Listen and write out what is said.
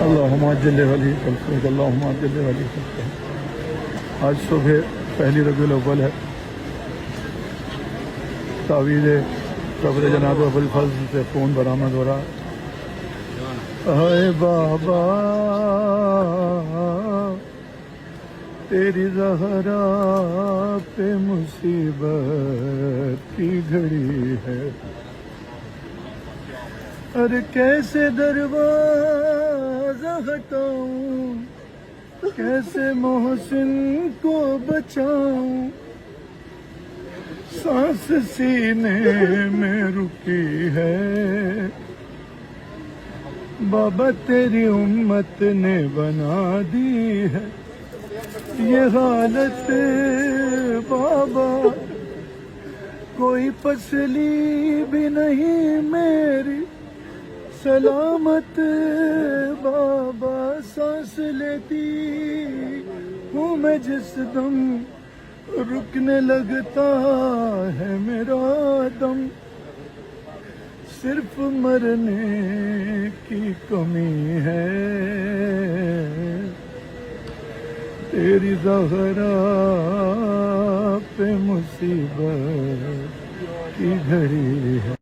اللہم عجل ولی خلقک اللہم عجل ولی خلقک۔ آج صبح پہلی ربیع الاول ہے۔ تعویذ قبر جناب ابوالفضل سے خون برآمد ہو رہا۔ اے بابا تیری زہرا پہ مصیبت کی گھڑی ہے، ارے کیسے دروازہ ہٹاؤں، کیسے محسن کو بچاؤں، سانس سینے میں رکی ہے، بابا تیری امت نے بنا دی ہے یہ حالت بابا، کوئی پسلی بھی نہیں میری سلامت بابا، سانس لیتی ہوں میں جس دم رکنے لگتا ہے میرا دم، صرف مرنے کی کمی ہے، تیری زہرا پہ مصیبت کی گھڑی ہے۔